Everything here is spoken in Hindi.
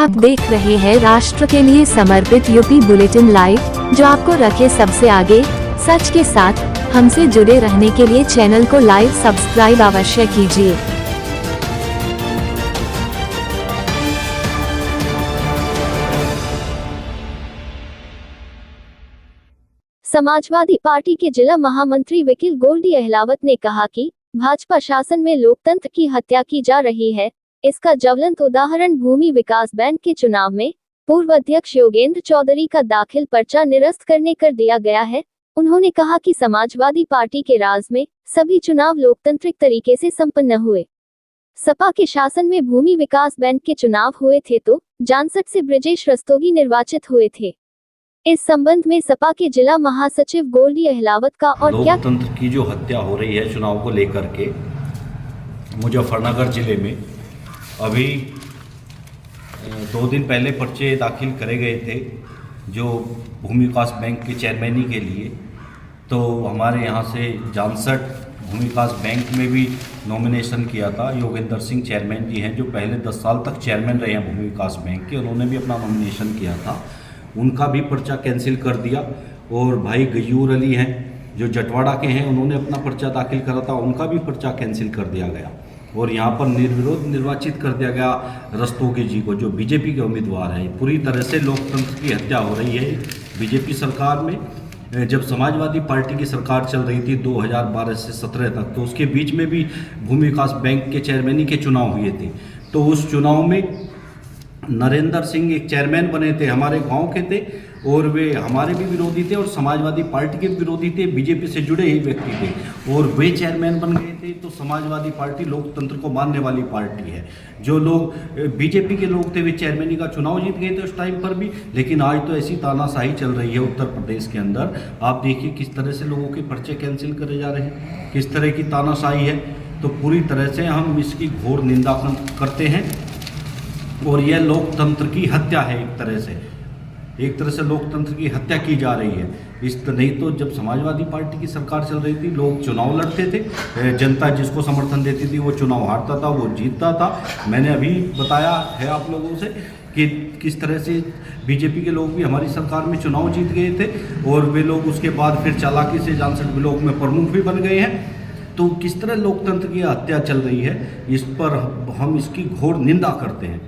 आप देख रहे हैं राष्ट्र के लिए समर्पित यूपी बुलेटिन लाइव, जो आपको रखे सबसे आगे। सच के साथ हमसे जुड़े रहने के लिए चैनल को लाइक सब्सक्राइब अवश्य कीजिए। समाजवादी पार्टी के जिला महामंत्री वकील गोल्डी अहलावत ने कहा कि भाजपा शासन में लोकतंत्र की हत्या की जा रही है। इसका ज्वलंत उदाहरण भूमि विकास बैंक के चुनाव में पूर्व अध्यक्ष योगेंद्र चौधरी का दाखिल पर्चा निरस्त करने कर दिया गया है। उन्होंने कहा कि समाजवादी पार्टी के राज में सभी चुनाव लोकतांत्रिक तरीके से संपन्न हुए। सपा के शासन में भूमि विकास बैंक के चुनाव हुए थे तो जानसठ से ब्रजेश रस्तोगी निर्वाचित हुए थे। इस संबंध में सपा के जिला महासचिव गोल्डी अहलावत का और क्या लोकतंत्र की जो हत्या हो रही है चुनाव को लेकर के मुजफ्फरनगर जिले में अभी 2 दिन पहले पर्चे दाखिल करे गए थे जो भूमि विकास बैंक के चेयरमैनी के लिए। तो हमारे यहाँ से जानसठ भूमि विकास बैंक में भी नॉमिनेशन किया था। योगेंद्र सिंह चेयरमैन जी हैं जो पहले 10 साल तक चेयरमैन रहे हैं भूमि विकास बैंक के, उन्होंने भी अपना नॉमिनेशन किया था। उनका भी पर्चा कैंसिल कर दिया। और भाई गयूर अली हैं जो जटवाड़ा के हैं, उन्होंने अपना पर्चा दाखिल करा था, उनका भी पर्चा कैंसिल कर दिया गया। और यहाँ पर निर्विरोध निर्वाचित कर दिया गया रस्तोगी जी को, जो बीजेपी के उम्मीदवार हैं। पूरी तरह से लोकतंत्र की हत्या हो रही है बीजेपी सरकार में। जब समाजवादी पार्टी की सरकार चल रही थी 2012 से 17 तक, तो उसके बीच में भी भूमि विकास बैंक के चेयरमैनी के चुनाव हुए थे। तो उस चुनाव में नरेंद्र सिंह एक चेयरमैन बने थे, हमारे गांव के थे, और वे हमारे भी विरोधी थे और समाजवादी पार्टी के विरोधी थे, बीजेपी से जुड़े ही व्यक्ति थे। और वे चेयरमैन बन गए थे। तो समाजवादी पार्टी लोकतंत्र को मानने वाली पार्टी है। जो लोग बीजेपी के लोग थे वे चेयरमैनी का चुनाव जीत गए थे उस टाइम पर भी। लेकिन आज तो ऐसी तानाशाही चल रही है उत्तर प्रदेश के अंदर। आप देखिए किस तरह से लोगों के पर्चे कैंसिल करे जा रहे हैं, किस तरह की तानाशाही है। तो पूरी तरह से हम इसकी घोर निंदा करते हैं। और यह लोकतंत्र की हत्या है। एक तरह से लोकतंत्र की हत्या की जा रही है। नहीं तो जब समाजवादी पार्टी की सरकार चल रही थी, लोग चुनाव लड़ते थे, जनता जिसको समर्थन देती थी वो चुनाव हारता था, वो जीतता था। मैंने अभी बताया है आप लोगों से कि किस तरह से बीजेपी के लोग भी हमारी सरकार में चुनाव जीत गए थे और वे लोग उसके बाद फिर चालाकी से जानसठ ब्लॉक में प्रमुख भी बन गए हैं। तो किस तरह लोकतंत्र की हत्या चल रही है, इस पर हम इसकी घोर निंदा करते हैं।